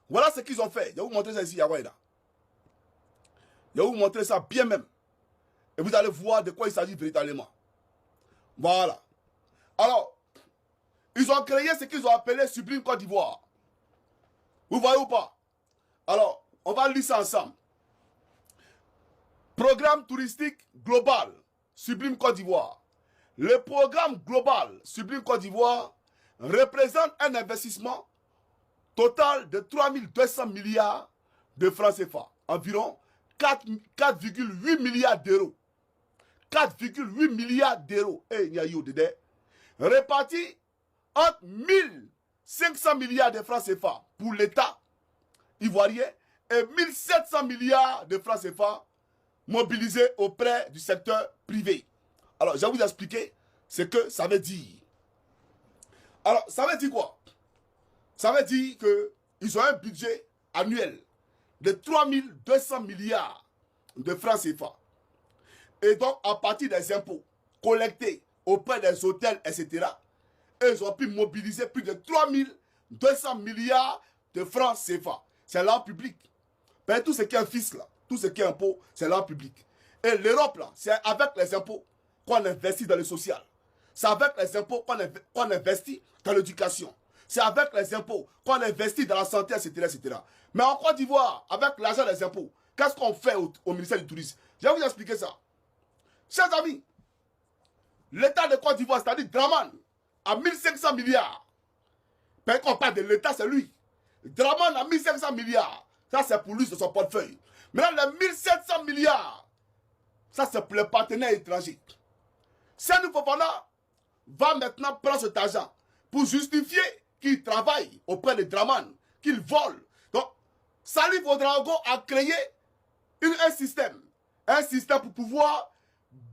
Voilà ce qu'ils ont fait. Je vais vous montrer ça ici, Yawaïda. Je vais vous montrer ça bien même. Et vous allez voir de quoi il s'agit véritablement. Voilà. Alors, ils ont créé ce qu'ils ont appelé Sublime Côte d'Ivoire. Vous voyez ou pas? Alors, on va lire ça ensemble. Programme touristique global, Sublime Côte d'Ivoire. Le programme global Sublime Côte d'Ivoire représente un investissement total de 3200 milliards de francs CFA, environ 4,8 milliards d'euros. 4,8 milliards d'euros, répartis entre 1500 milliards de francs CFA pour l'État ivoirien et 1700 milliards de francs CFA mobilisés auprès du secteur privé. Alors, je vais vous expliquer ce que ça veut dire. Alors, ça veut dire quoi? Ça veut dire qu'ils ont un budget annuel de 3200 milliards de francs CFA. Et donc, à partir des impôts collectés auprès des hôtels, etc., ils ont pu mobiliser plus de 3200 milliards de francs CFA. C'est l'argent public. Ben, tout ce qui est fisc, là, tout ce qui est impôt, c'est l'argent public. Et l'Europe, là, c'est avec les impôts qu'on investit dans le social. C'est avec les impôts qu'on investit dans l'éducation. C'est avec les impôts qu'on investit dans la santé, etc., etc. Mais en Côte d'Ivoire, avec l'argent des impôts, qu'est-ce qu'on fait au ministère du Tourisme? Je vais vous expliquer ça. Chers amis, l'État de Côte d'Ivoire, c'est-à-dire Draman, a 1500 milliards. Mais quand on parle de l'État, c'est lui. Draman a 1500 milliards. Ça, c'est pour lui, c'est son portefeuille. Maintenant, les 1700 milliards, ça, c'est pour les partenaires étrangers. Sani Fofana va maintenant prendre cet argent pour justifier qu'il travaille auprès de Draman, qu'il vole. Donc, Salif Ouedraogo a créé un système pour pouvoir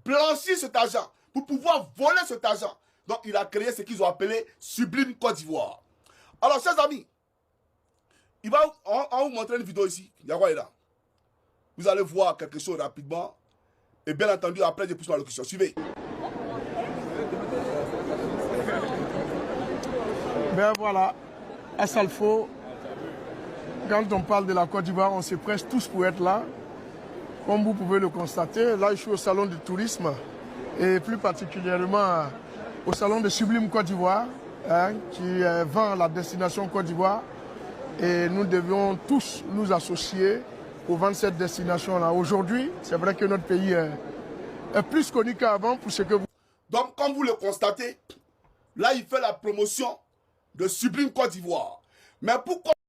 blanchir cet argent, pour pouvoir voler cet argent. Donc, il a créé ce qu'ils ont appelé Sublime Côte d'Ivoire. Alors, chers amis, on va vous montrer une vidéo ici. Yawaïda. Vous allez voir quelque chose rapidement. Et bien entendu, après, je pousse ma locution. Suivez. Ben voilà, à Salfo, quand on parle de la Côte d'Ivoire, on se presse tous pour être là. Comme vous pouvez le constater, là je suis au salon du tourisme et plus particulièrement au salon de Sublime Côte d'Ivoire, qui vend la destination Côte d'Ivoire. Et nous devions tous nous associer pour vendre cette destination-là. Aujourd'hui, c'est vrai que notre pays est plus connu qu'avant pour ce que vous... Donc, comme vous le constatez, là il fait la promotion de Sublime Côte d'Ivoire. Mais pourquoi